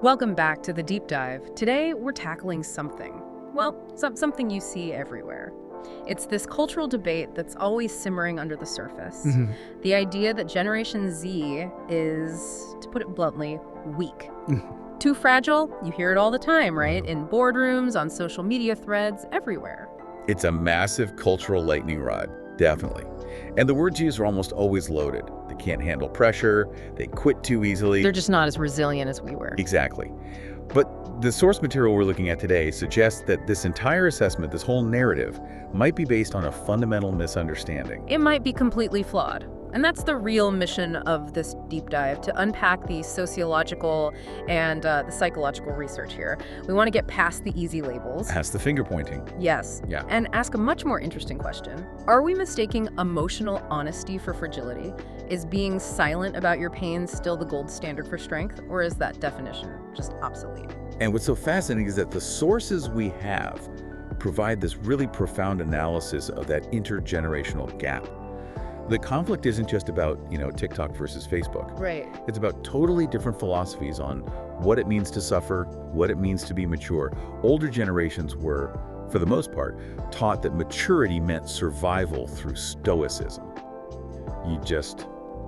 Welcome back to the deep dive. Today, we're tackling something. Well, something you see everywhere. It's this cultural debate that's always simmering under the surface. The idea that Generation Z is, to put it bluntly, weak. Too fragile? You hear it all the time, right? In boardrooms, on social media threads, everywhere. It's a massive cultural lightning rod, definitely. And the word G's are almost always loaded. They can't handle pressure, they quit too easily. They're just not as resilient as we were. Exactly. But the source material we're looking at today suggests that this entire assessment, this whole narrative, might be based on a fundamental misunderstanding. It might be completely flawed. And that's the real mission of this deep dive, to unpack the sociological and the psychological research here. We want to get past the easy labels. Past the finger pointing. Yes. Yeah. And ask a much more interesting question. Are we mistaking emotional honesty for fragility? Is being silent about your pain still the gold standard for strength? Or is that definition just obsolete? And what's so fascinating is that the sources we have provide this really profound analysis of that intergenerational gap. The conflict isn't just about, TikTok versus Facebook. Right. It's about totally different philosophies on what it means to suffer, what it means to be mature. Older generations were, for the most part, taught that maturity meant survival through Stoicism.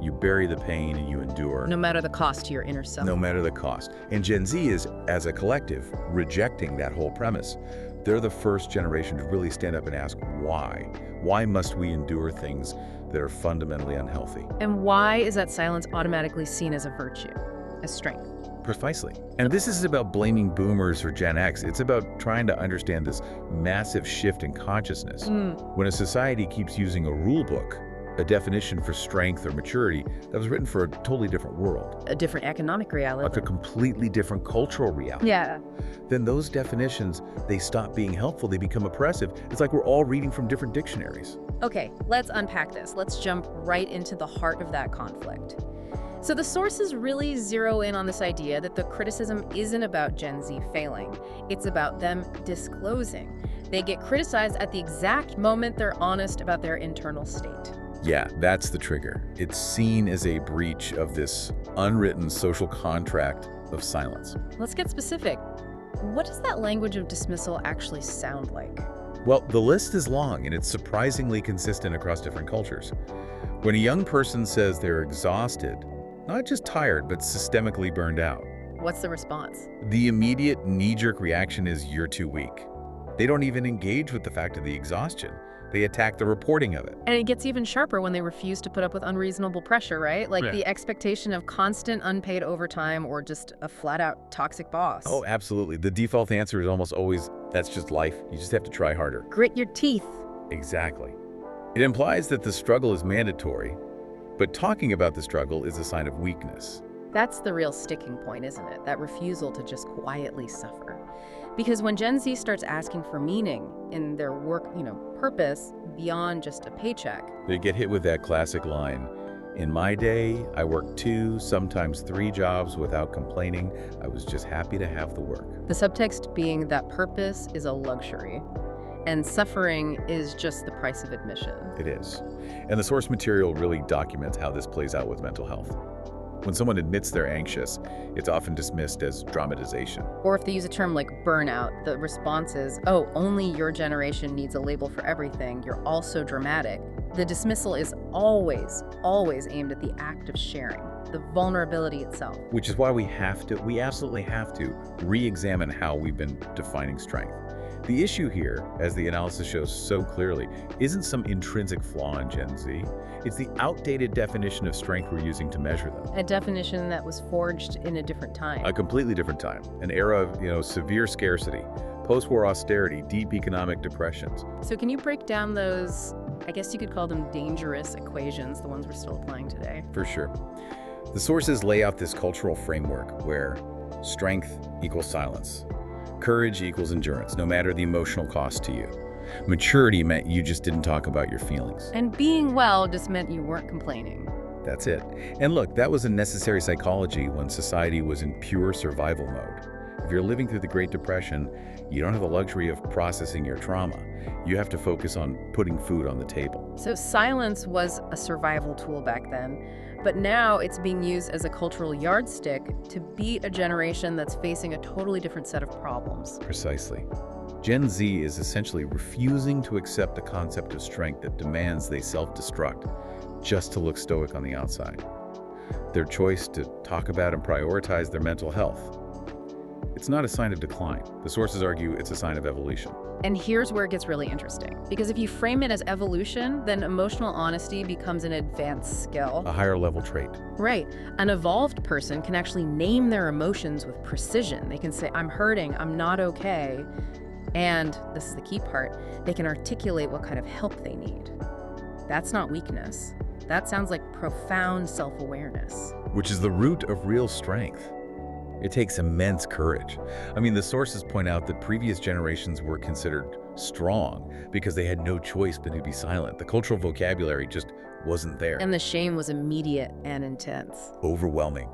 You bury the pain and you endure. No matter the cost to your inner self. No matter the cost. And Gen Z is, as a collective, rejecting that whole premise. They're the first generation to really stand up and ask why. Why must we endure things that are fundamentally unhealthy? And why is that silence automatically seen as a virtue, as strength? Precisely. And this isn't about blaming boomers or Gen X. It's about trying to understand this massive shift in consciousness. When a society keeps using a rule book, a definition for strength or maturity that was written for a totally different world. A different economic reality. A completely different cultural reality. Yeah. Then those definitions, they stop being helpful, they become oppressive. It's like we're all reading from different dictionaries. Okay, let's unpack this. Let's jump right into the heart of that conflict. So the sources really zero in on this idea that the criticism isn't about Gen Z failing. It's about them disclosing. They get criticized at the exact moment they're honest about their internal state. Yeah, that's the trigger. It's seen as a breach of this unwritten social contract of silence. Let's get specific. What does that language of dismissal actually sound like? Well, the list is long and it's surprisingly consistent across different cultures. When a young person says they're exhausted, not just tired, but systemically burned out, what's the response? The immediate knee-jerk reaction is, "You're too weak." They don't even engage with the fact of the exhaustion. They attack the reporting of it. And it gets even sharper when they refuse to put up with unreasonable pressure, right? Like the expectation of constant unpaid overtime or just a flat-out toxic boss. Oh, absolutely. The default answer is almost always, that's just life. You just have to try harder. Grit your teeth. Exactly. It implies that the struggle is mandatory, but talking about the struggle is a sign of weakness. That's the real sticking point, isn't it? That refusal to just quietly suffer. Because when Gen Z starts asking for meaning in their work, purpose beyond just a paycheck, they get hit with that classic line, "In my day, I worked 2, sometimes 3 jobs without complaining. I was just happy to have the work." The subtext being that purpose is a luxury and suffering is just the price of admission. It is. And the source material really documents how this plays out with mental health. When someone admits they're anxious, it's often dismissed as dramatization. Or if they use a term like burnout, the response is, "Oh, only your generation needs a label for everything. You're all so dramatic." The dismissal is always aimed at the act of sharing, the vulnerability itself. Which is why we absolutely have to re-examine how we've been defining strength. The issue here, as the analysis shows so clearly, isn't some intrinsic flaw in Gen Z. It's the outdated definition of strength we're using to measure them. A definition that was forged in a different time. A completely different time. An era of, severe scarcity, post-war austerity, deep economic depressions. So can you break down those, I guess you could call them dangerous equations, the ones we're still applying today? For sure. The sources lay out this cultural framework where strength equals silence. Courage equals endurance, no matter the emotional cost to you. Maturity meant you just didn't talk about your feelings. And being well just meant you weren't complaining. That's it. And look, that was a necessary psychology when society was in pure survival mode. If you're living through the Great Depression, you don't have the luxury of processing your trauma. You have to focus on putting food on the table. So silence was a survival tool back then, but now it's being used as a cultural yardstick to beat a generation that's facing a totally different set of problems. Precisely. Gen Z is essentially refusing to accept the concept of strength that demands they self-destruct just to look stoic on the outside. Their choice to talk about and prioritize their mental health. It's not a sign of decline. The sources argue it's a sign of evolution. And here's where it gets really interesting. Because if you frame it as evolution, then emotional honesty becomes an advanced skill. A higher level trait. Right. An evolved person can actually name their emotions with precision. They can say, I'm hurting, I'm not okay. And, this is the key part, they can articulate what kind of help they need. That's not weakness. That sounds like profound self-awareness. Which is the root of real strength. It takes immense courage. I mean, the sources point out that previous generations were considered strong because they had no choice but to be silent. The cultural vocabulary just wasn't there. And the shame was immediate and intense. Overwhelming.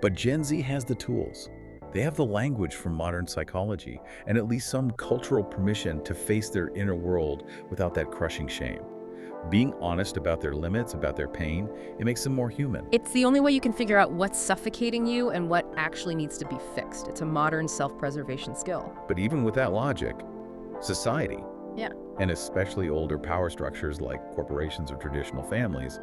But Gen Z has the tools. They have the language from modern psychology and at least some cultural permission to face their inner world without that crushing shame. Being honest about their limits, about their pain, it makes them more human. It's the only way you can figure out what's suffocating you and what actually needs to be fixed. It's a modern self-preservation skill. But even with that logic, society, Yeah. and especially older power structures like corporations or traditional families,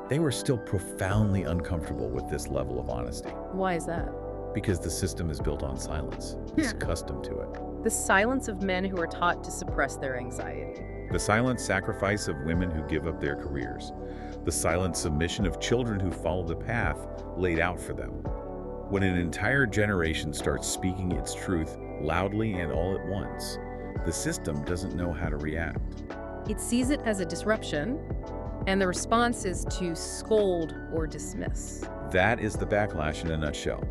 they were still profoundly uncomfortable with this level of honesty. Why is that? Because the system is built on silence. It's accustomed to it. The silence of men who are taught to suppress their anxiety. The silent sacrifice of women who give up their careers. The silent submission of children who follow the path laid out for them. When an entire generation starts speaking its truth loudly and all at once, the system doesn't know how to react. It sees it as a disruption, and the response is to scold or dismiss. That is the backlash in a nutshell.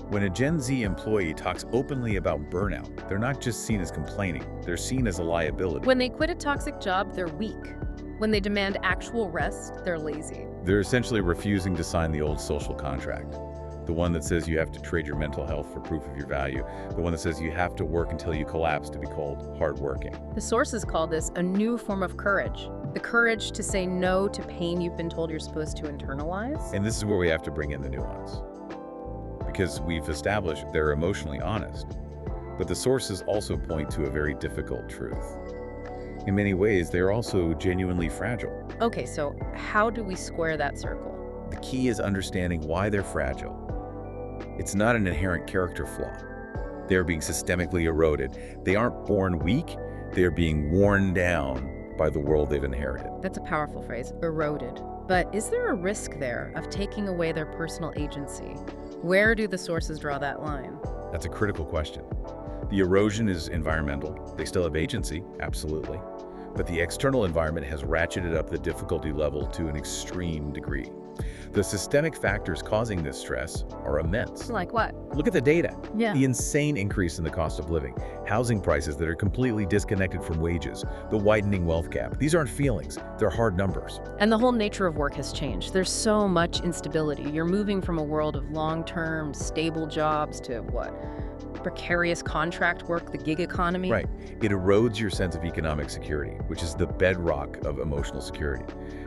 When a Gen Z employee talks openly about burnout, they're not just seen as complaining, they're seen as a liability. When they quit a toxic job, they're weak. When they demand actual rest, they're lazy. They're essentially refusing to sign the old social contract. The one that says you have to trade your mental health for proof of your value. The one that says you have to work until you collapse to be called hardworking. The sources call this a new form of courage. The courage to say no to pain you've been told you're supposed to internalize. And this is where we have to bring in the nuance. Because we've established they're emotionally honest. But the sources also point to a very difficult truth. In many ways, they're also genuinely fragile. Okay, so how do we square that circle? The key is understanding why they're fragile. It's not an inherent character flaw. They're being systemically eroded. They aren't born weak, they're being worn down by the world they've inherited. That's a powerful phrase, eroded. But is there a risk there of taking away their personal agency? Where do the sources draw that line? That's a critical question. The erosion is environmental. They still have agency, absolutely. But the external environment has ratcheted up the difficulty level to an extreme degree. The systemic factors causing this stress are immense. Like what? Look at the data. Yeah. The insane increase in the cost of living, housing prices that are completely disconnected from wages, the widening wealth gap. These aren't feelings, they're hard numbers. And the whole nature of work has changed. There's so much instability. You're moving from a world of long-term, stable jobs to what? Precarious contract work, the gig economy? Right. It erodes your sense of economic security, which is the bedrock of emotional security.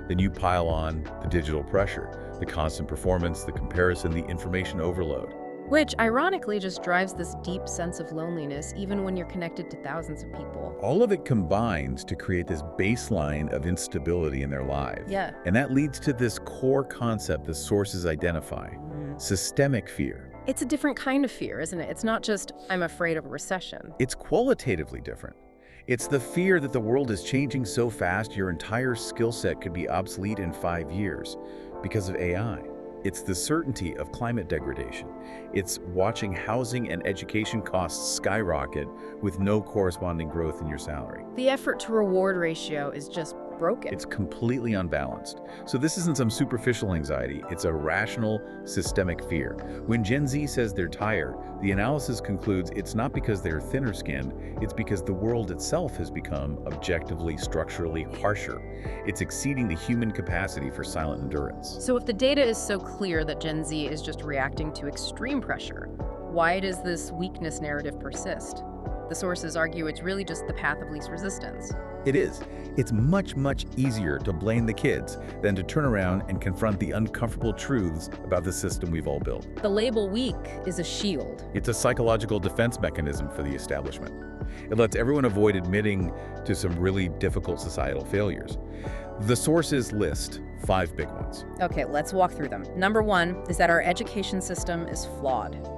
Then you pile on the digital pressure, the constant performance, the comparison, the information overload. Which, ironically, just drives this deep sense of loneliness, even when you're connected to thousands of people. All of it combines to create this baseline of instability in their lives. Yeah. And that leads to this core concept the sources identify, systemic fear. It's a different kind of fear, isn't it? It's not just, I'm afraid of a recession. It's qualitatively different. It's the fear that the world is changing so fast your entire skill set could be obsolete in 5 years because of AI. It's the certainty of climate degradation. It's watching housing and education costs skyrocket with no corresponding growth in your salary. The effort to reward ratio is just broken. It's completely unbalanced. So this isn't some superficial anxiety, it's a rational, systemic fear. When Gen Z says they're tired, the analysis concludes it's not because they're thinner-skinned, it's because the world itself has become objectively, structurally harsher. It's exceeding the human capacity for silent endurance. So if the data is so clear that Gen Z is just reacting to extreme pressure, Why does this weakness narrative persist? The sources argue it's really just the path of least resistance. It is. It's much, much easier to blame the kids than to turn around and confront the uncomfortable truths about the system we've all built. The label weak is a shield. It's a psychological defense mechanism for the establishment. It lets everyone avoid admitting to some really difficult societal failures. The sources list 5 big ones. Okay, let's walk through them. Number 1 is that our education system is flawed.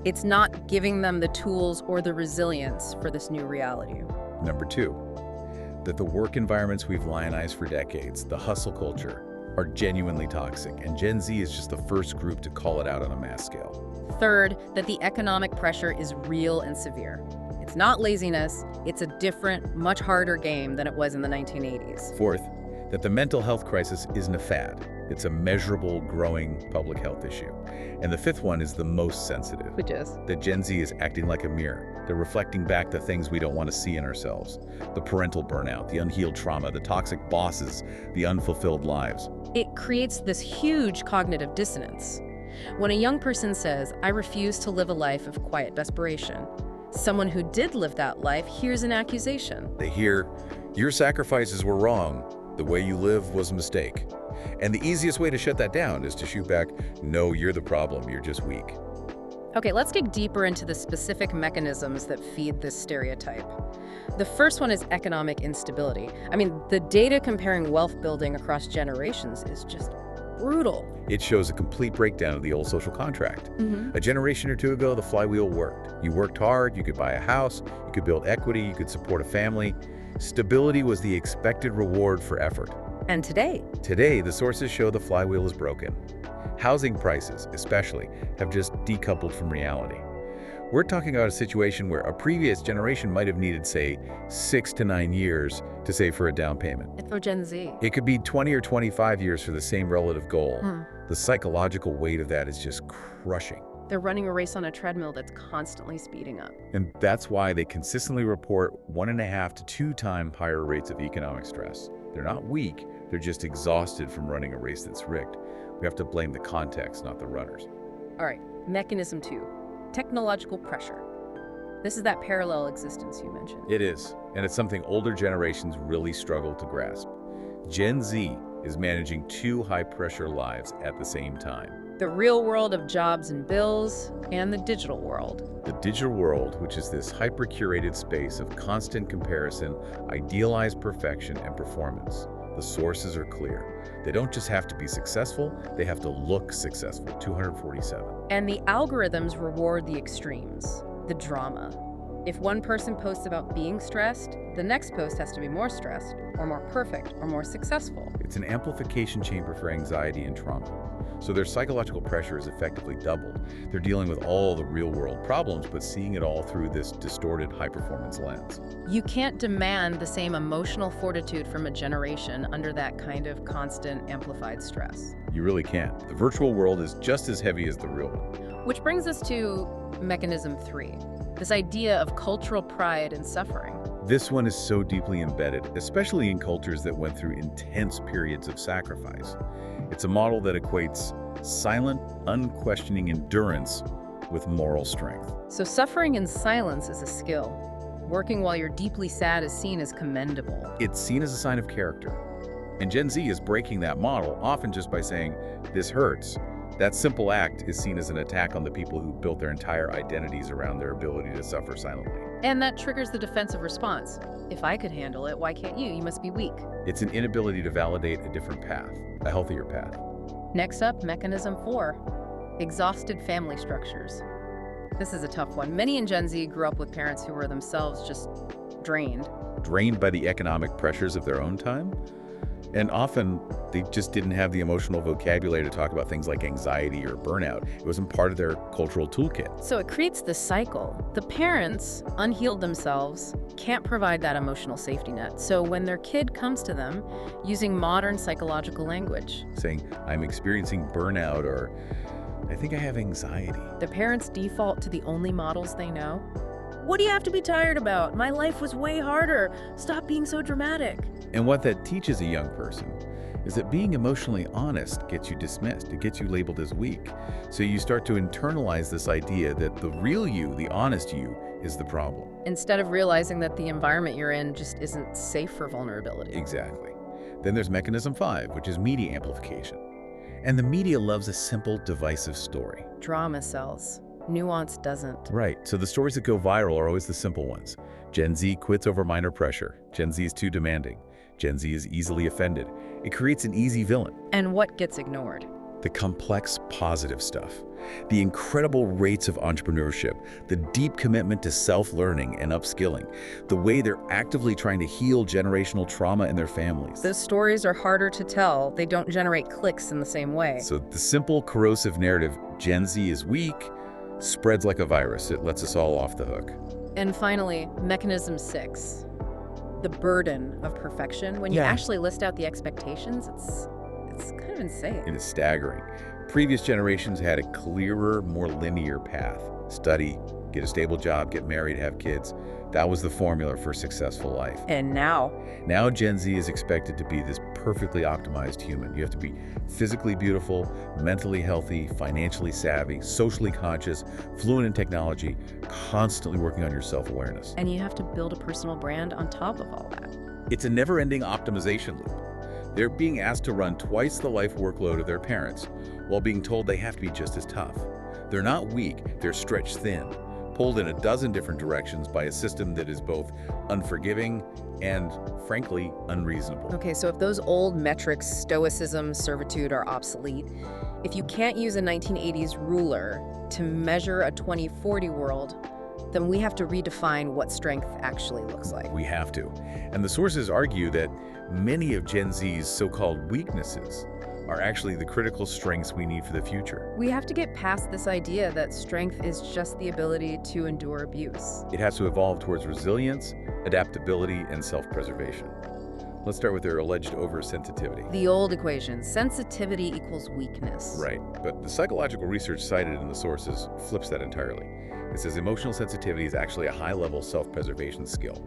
It's not giving them the tools or the resilience for this new reality. Number 2, that the work environments we've lionized for decades, the hustle culture, are genuinely toxic, and Gen Z is just the first group to call it out on a mass scale. Third, that the economic pressure is real and severe. It's not laziness, it's a different, much harder game than it was in the 1980s. Fourth, that the mental health crisis isn't a fad. It's a measurable, growing public health issue. And the 5th one is the most sensitive. Which is? That Gen Z is acting like a mirror. They're reflecting back the things we don't want to see in ourselves. The parental burnout, the unhealed trauma, the toxic bosses, the unfulfilled lives. It creates this huge cognitive dissonance. When a young person says, "I refuse to live a life of quiet desperation," someone who did live that life hears an accusation. They hear, "Your sacrifices were wrong. The way you live was a mistake." And the easiest way to shut that down is to shoot back, "No, you're the problem. You're just weak." Okay, let's dig deeper into the specific mechanisms that feed this stereotype. The first one is economic instability. I mean, the data comparing wealth building across generations is just brutal. It shows a complete breakdown of the old social contract. A generation or 2 ago, the flywheel worked. You worked hard, you could buy a house, you could build equity, you could support a family. Stability was the expected reward for effort. And today? Today, the sources show the flywheel is broken. Housing prices, especially, have just decoupled from reality. We're talking about a situation where a previous generation might have needed, say, 6 to 9 years to save for a down payment. And for Gen Z? It could be 20 or 25 years for the same relative goal. The psychological weight of that is just crushing. They're running a race on a treadmill that's constantly speeding up. And that's why they consistently report 1.5 to 2 times higher rates of economic stress. They're not weak, they're just exhausted from running a race that's rigged. We have to blame the context, not the runners. All right, mechanism 2, technological pressure. This is that parallel existence you mentioned. It is, and it's something older generations really struggle to grasp. Gen Z is managing 2 high-pressure lives at the same time. The real world of jobs and bills, and the digital world. The digital world, which is this hyper-curated space of constant comparison, idealized perfection, and performance. The sources are clear. They don't just have to be successful, they have to look successful. 247. And the algorithms reward the extremes, the drama. If one person posts about being stressed, the next post has to be more stressed, or more perfect, or more successful. It's an amplification chamber for anxiety and trauma. So their psychological pressure is effectively doubled. They're dealing with all the real-world problems, but seeing it all through this distorted high-performance lens. You can't demand the same emotional fortitude from a generation under that kind of constant amplified stress. You really can't. The virtual world is just as heavy as the real one. Which brings us to mechanism 3, this idea of cultural pride and suffering. This one is so deeply embedded, especially in cultures that went through intense periods of sacrifice. It's a model that equates silent, unquestioning endurance with moral strength. So suffering in silence is a skill. Working while you're deeply sad is seen as commendable. It's seen as a sign of character. And Gen Z is breaking that model, often just by saying, "This hurts." That simple act is seen as an attack on the people who built their entire identities around their ability to suffer silently. And that triggers the defensive response. If I could handle it, why can't you? You must be weak. It's an inability to validate a different path, a healthier path. Next up, mechanism 4, exhausted family structures. This is a tough one. Many in Gen Z grew up with parents who were themselves just drained. Drained by the economic pressures of their own time? And often, they just didn't have the emotional vocabulary to talk about things like anxiety or burnout. It wasn't part of their cultural toolkit. So it creates this cycle. The parents, unhealed themselves, can't provide that emotional safety net. So when their kid comes to them using modern psychological language, saying, "I'm experiencing burnout," or "I think I have anxiety," the parents default to the only models they know. What do you have to be tired about? My life was way harder. Stop being so dramatic. And what that teaches a young person is that being emotionally honest gets you dismissed. It gets you labeled as weak. So you start to internalize this idea that the real you, the honest you, is the problem. Instead of realizing that the environment you're in just isn't safe for vulnerability. Exactly. Then there's mechanism 5, which is media amplification. And the media loves a simple, divisive story. Drama sells. Nuance doesn't. Right. So the stories that go viral are always the simple ones. Gen Z quits over minor pressure. Gen Z is too demanding. Gen Z is easily offended. It creates an easy villain. And what gets ignored? The complex, positive stuff. The incredible rates of entrepreneurship, the deep commitment to self-learning and upskilling, the way they're actively trying to heal generational trauma in their families. Those stories are harder to tell. They don't generate clicks in the same way. So the simple, corrosive narrative, Gen Z is weak, spreads like a virus. It lets us all off the hook. And finally, mechanism 6. The burden of perfection. When you actually list out the expectations, it's kind of insane. It is staggering. Previous generations had a clearer, more linear path. Study, get a stable job, get married, have kids. That was the formula for a successful life. And now Gen Z is expected to be this perfectly optimized human. You have to be physically beautiful, mentally healthy, financially savvy, socially conscious, fluent in technology, constantly working on your self-awareness. And you have to build a personal brand on top of all that. It's a never-ending optimization loop. They're being asked to run twice the life workload of their parents, while being told they have to be just as tough. They're not weak, they're stretched thin, pulled in a dozen different directions by a system that is both unforgiving and, frankly, unreasonable. Okay, so if those old metrics, stoicism, servitude, are obsolete, if you can't use a 1980s ruler to measure a 2040 world, then we have to redefine what strength actually looks like. We have to. And the sources argue that many of Gen Z's so-called weaknesses are actually the critical strengths we need for the future. We have to get past this idea that strength is just the ability to endure abuse. It has to evolve towards resilience, adaptability, and self-preservation. Let's start with their alleged oversensitivity. The old equation, sensitivity equals weakness. Right, but the psychological research cited in the sources flips that entirely. It says emotional sensitivity is actually a high-level self-preservation skill.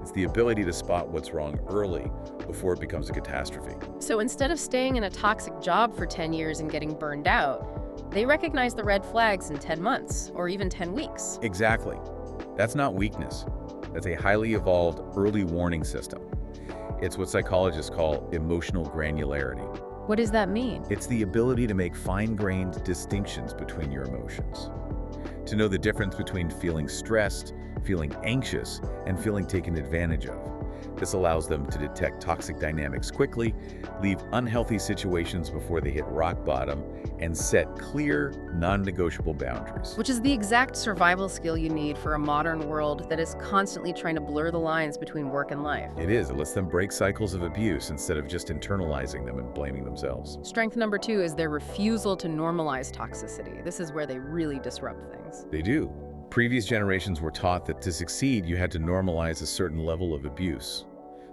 It's the ability to spot what's wrong early before it becomes a catastrophe. So instead of staying in a toxic job for 10 years and getting burned out, they recognize the red flags in 10 months or even 10 weeks. Exactly. That's not weakness. That's a highly evolved early warning system. It's what psychologists call emotional granularity. What does that mean? It's the ability to make fine-grained distinctions between your emotions. To know the difference between feeling stressed, feeling anxious, and feeling taken advantage of. This allows them to detect toxic dynamics quickly, leave unhealthy situations before they hit rock bottom, and set clear, non-negotiable boundaries. Which is the exact survival skill you need for a modern world that is constantly trying to blur the lines between work and life. It is. It lets them break cycles of abuse instead of just internalizing them and blaming themselves. Strength number 2 is their refusal to normalize toxicity. This is where they really disrupt things. They do. Previous generations were taught that to succeed, you had to normalize a certain level of abuse.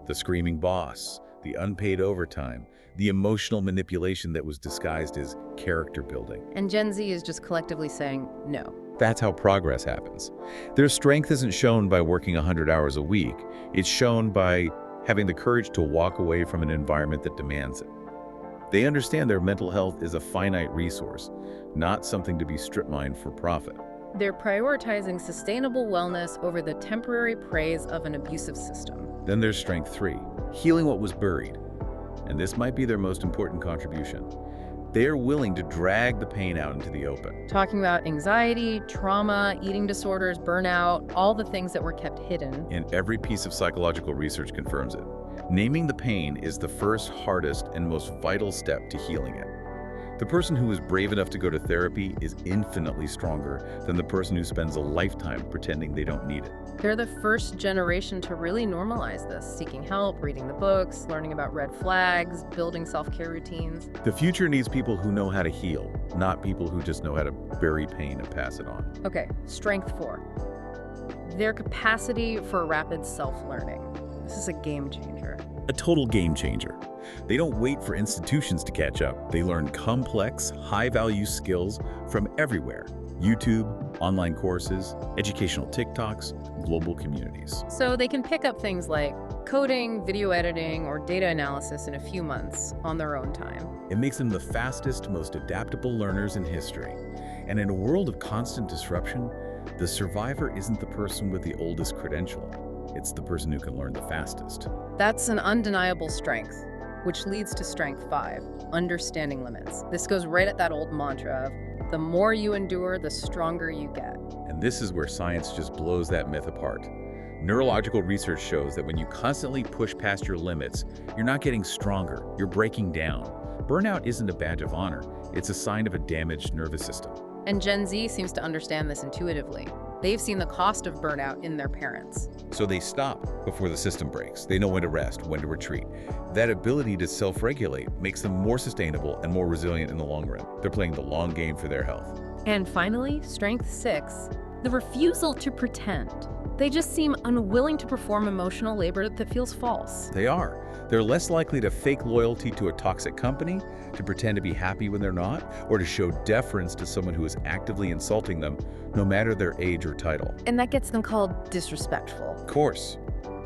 The screaming boss, the unpaid overtime, the emotional manipulation that was disguised as character building. And Gen Z is just collectively saying no. That's how progress happens. Their strength isn't shown by working 100 hours a week. It's shown by having the courage to walk away from an environment that demands it. They understand their mental health is a finite resource, not something to be strip-mined for profit. They're prioritizing sustainable wellness over the temporary praise of an abusive system. Then there's strength 3, healing what was buried. And this might be their most important contribution. They are willing to drag the pain out into the open. Talking about anxiety, trauma, eating disorders, burnout, all the things that were kept hidden. And every piece of psychological research confirms it. Naming the pain is the first, hardest, and most vital step to healing it. The person who is brave enough to go to therapy is infinitely stronger than the person who spends a lifetime pretending they don't need it. They're the first generation to really normalize this, seeking help, reading the books, learning about red flags, building self-care routines. The future needs people who know how to heal, not people who just know how to bury pain and pass it on. Okay, strength 4. Their capacity for rapid self-learning. This is a game changer. A total game changer. They don't wait for institutions to catch up. They learn complex, high-value skills from everywhere. YouTube, online courses, educational TikToks, global communities. So they can pick up things like coding, video editing, or data analysis in a few months on their own time. It makes them the fastest, most adaptable learners in history. And in a world of constant disruption, the survivor isn't the person with the oldest credential. It's the person who can learn the fastest. That's an undeniable strength, which leads to strength 5, understanding limits. This goes right at that old mantra of the more you endure, the stronger you get. And this is where science just blows that myth apart. Neurological research shows that when you constantly push past your limits, you're not getting stronger, you're breaking down. Burnout isn't a badge of honor, it's a sign of a damaged nervous system. And Gen Z seems to understand this intuitively. They've seen the cost of burnout in their parents. So they stop before the system breaks. They know when to rest, when to retreat. That ability to self-regulate makes them more sustainable and more resilient in the long run. They're playing the long game for their health. And finally, strength 6, the refusal to pretend. They just seem unwilling to perform emotional labor that feels false. They are. They're less likely to fake loyalty to a toxic company, to pretend to be happy when they're not, or to show deference to someone who is actively insulting them, no matter their age or title. And that gets them called disrespectful. Of course.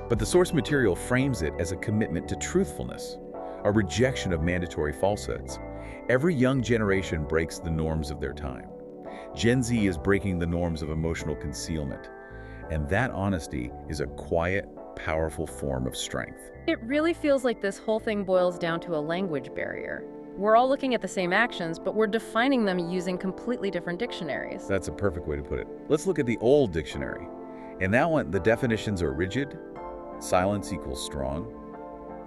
But the source material frames it as a commitment to truthfulness, a rejection of mandatory falsehoods. Every young generation breaks the norms of their time. Gen Z is breaking the norms of emotional concealment. And that honesty is a quiet, powerful form of strength. It really feels like this whole thing boils down to a language barrier. We're all looking at the same actions, but we're defining them using completely different dictionaries. That's a perfect way to put it. Let's look at the old dictionary. In that one, the definitions are rigid, silence equals strong,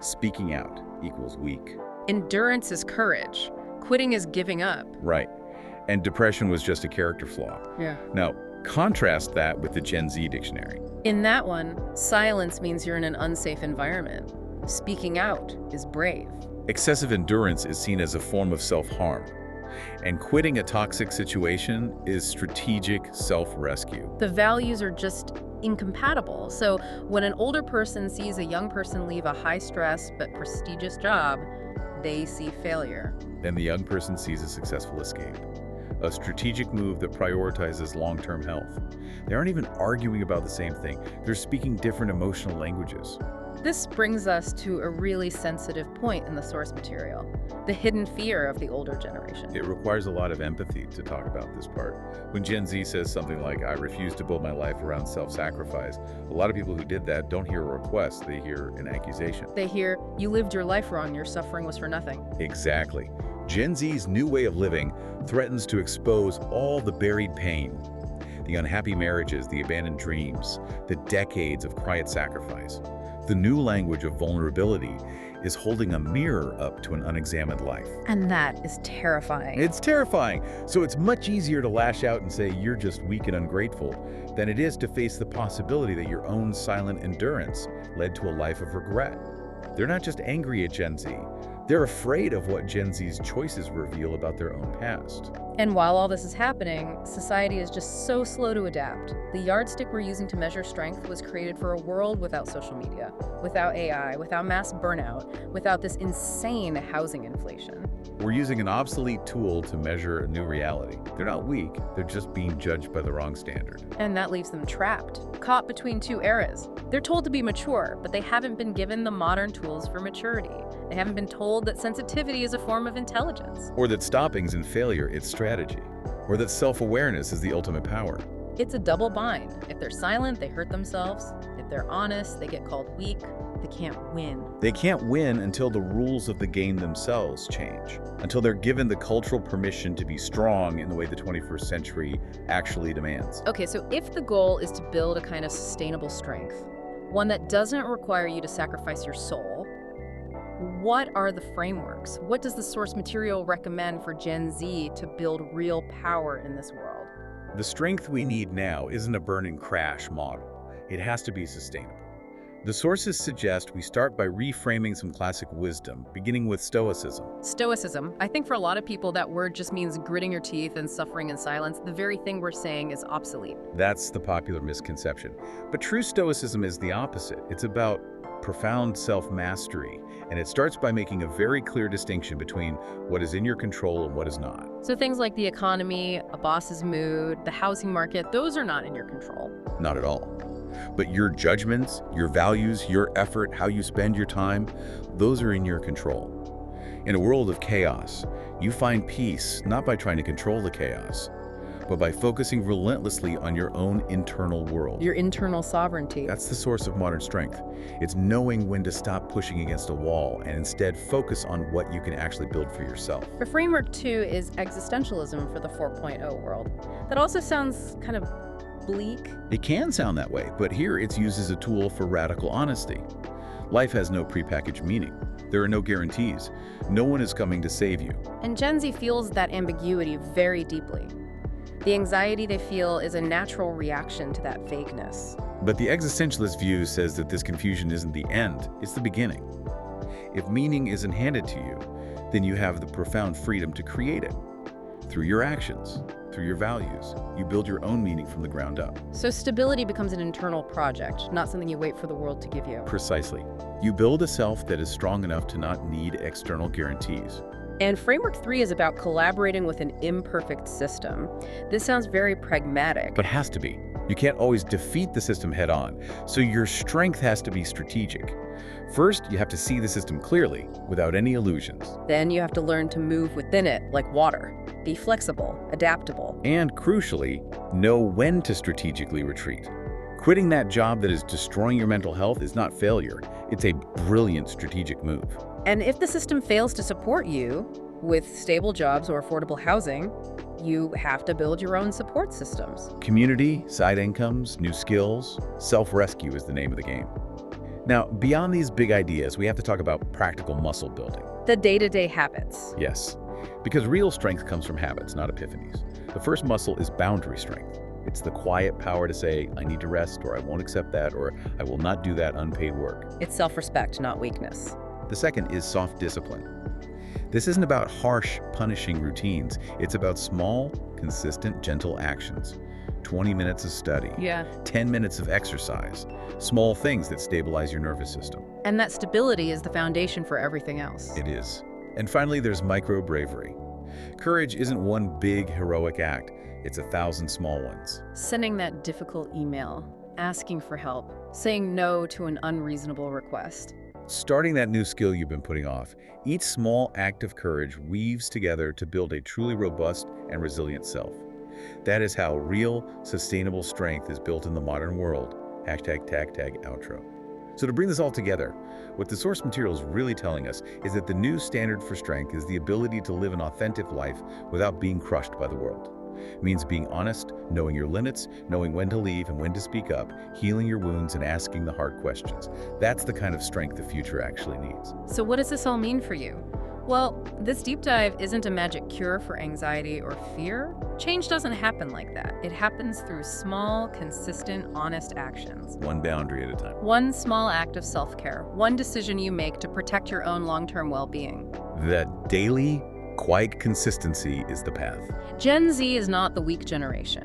speaking out equals weak. Endurance is courage. Quitting is giving up. Right. And depression was just a character flaw. Yeah. Now, contrast that with the Gen Z dictionary. In that one, silence means you're in an unsafe environment. Speaking out is brave. Excessive endurance is seen as a form of self-harm. And quitting a toxic situation is strategic self-rescue. The values are just incompatible. So when an older person sees a young person leave a high-stress but prestigious job, they see failure. And the young person sees a successful escape. A strategic move that prioritizes long-term health. They aren't even arguing about the same thing. They're speaking different emotional languages. This brings us to a really sensitive point in the source material, the hidden fear of the older generation. It requires a lot of empathy to talk about this part. When Gen Z says something like, I refuse to build my life around self-sacrifice, a lot of people who did that don't hear a request, they hear an accusation. They hear, you lived your life wrong, your suffering was for nothing. Exactly. Gen Z's new way of living threatens to expose all the buried pain, the unhappy marriages, the abandoned dreams, the decades of quiet sacrifice. The new language of vulnerability is holding a mirror up to an unexamined life. And that is terrifying. It's terrifying. So it's much easier to lash out and say you're just weak and ungrateful than it is to face the possibility that your own silent endurance led to a life of regret. They're not just angry at Gen Z. They're afraid of what Gen Z's choices reveal about their own past. And while all this is happening, society is just so slow to adapt. The yardstick we're using to measure strength was created for a world without social media, without AI, without mass burnout, without this insane housing inflation. We're using an obsolete tool to measure a new reality. They're not weak, they're just being judged by the wrong standard. And that leaves them trapped, caught between two eras. They're told to be mature, but they haven't been given the modern tools for maturity. They haven't been told that sensitivity is a form of intelligence. Or that stopping's in failure, it's strategy. Or that self-awareness is the ultimate power. It's a double bind. If they're silent, they hurt themselves. If they're honest, they get called weak. They can't win. They can't win until the rules of the game themselves change, until they're given the cultural permission to be strong in the way the 21st century actually demands. Okay, so if the goal is to build a kind of sustainable strength, one that doesn't require you to sacrifice your soul, what are the frameworks? What does the source material recommend for Gen Z to build real power in this world? The strength we need now isn't a burn and crash model. It has to be sustainable. The sources suggest we start by reframing some classic wisdom, beginning with Stoicism. Stoicism. I think for a lot of people that word just means gritting your teeth and suffering in silence. The very thing we're saying is obsolete. That's the popular misconception. But true Stoicism is the opposite. It's about profound self-mastery, and it starts by making a very clear distinction between what is in your control and what is not. So things like the economy, a boss's mood, the housing market, those are not in your control. Not at all. But your judgments, your values, your effort, how you spend your time, those are in your control. In a world of chaos, you find peace not by trying to control the chaos, but by focusing relentlessly on your own internal world. Your internal sovereignty. That's the source of modern strength. It's knowing when to stop pushing against a wall and instead focus on what you can actually build for yourself. The framework, too, is existentialism for the 4.0 world. That also sounds kind of bleak. It can sound that way, but here it's used as a tool for radical honesty. Life has no prepackaged meaning. There are no guarantees. No one is coming to save you. And Gen Z feels that ambiguity very deeply. The anxiety they feel is a natural reaction to that vagueness. But the existentialist view says that this confusion isn't the end, it's the beginning. If meaning isn't handed to you, then you have the profound freedom to create it. Through your actions, through your values, you build your own meaning from the ground up. So stability becomes an internal project, not something you wait for the world to give you. Precisely. You build a self that is strong enough to not need external guarantees. And Framework 3 is about collaborating with an imperfect system. This sounds very pragmatic. But has to be. You can't always defeat the system head-on, so your strength has to be strategic. First, you have to see the system clearly, without any illusions. Then you have to learn to move within it, like water. Be flexible, adaptable. And crucially, know when to strategically retreat. Quitting that job that is destroying your mental health is not failure. It's a brilliant strategic move. And if the system fails to support you with stable jobs or affordable housing, you have to build your own support systems. Community, side incomes, new skills, self-rescue is the name of the game. Now, beyond these big ideas, we have to talk about practical muscle building. The day-to-day habits. Yes, because real strength comes from habits, not epiphanies. The first muscle is boundary strength. It's the quiet power to say, I need to rest, or I won't accept that, or I will not do that unpaid work. It's self-respect, not weakness. The second is soft discipline. This isn't about harsh, punishing routines. It's about small, consistent, gentle actions. 20 minutes of study, 10 minutes of exercise, small things that stabilize your nervous system. And that stability is the foundation for everything else. It is. And finally, there's micro-bravery. Courage isn't one big, heroic act. It's 1,000 small ones. Sending that difficult email, asking for help, saying no to an unreasonable request. Starting that new skill you've been putting off, each small act of courage weaves together to build a truly robust and resilient self. That is how real, sustainable strength is built in the modern world. #outro. So to bring this all together, what the source material is really telling us is that the new standard for strength is the ability to live an authentic life without being crushed by the world. It means being honest, knowing your limits, knowing when to leave and when to speak up, healing your wounds and asking the hard questions. That's the kind of strength the future actually needs. So what does this all mean for you? Well, this deep dive isn't a magic cure for anxiety or fear. Change doesn't happen like that. It happens through small, consistent, honest actions. One boundary at a time. One small act of self-care. One decision you make to protect your own long-term well-being. That daily, quiet consistency is the path. Gen Z is not the weak generation.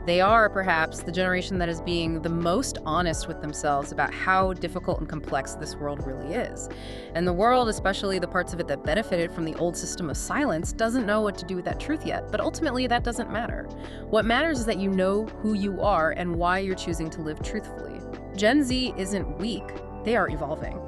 They are, perhaps, the generation that is being the most honest with themselves about how difficult and complex this world really is. And the world, especially the parts of it that benefited from the old system of silence, doesn't know what to do with that truth yet. But ultimately, that doesn't matter. What matters is that you know who you are and why you're choosing to live truthfully. Gen Z isn't weak. They are evolving.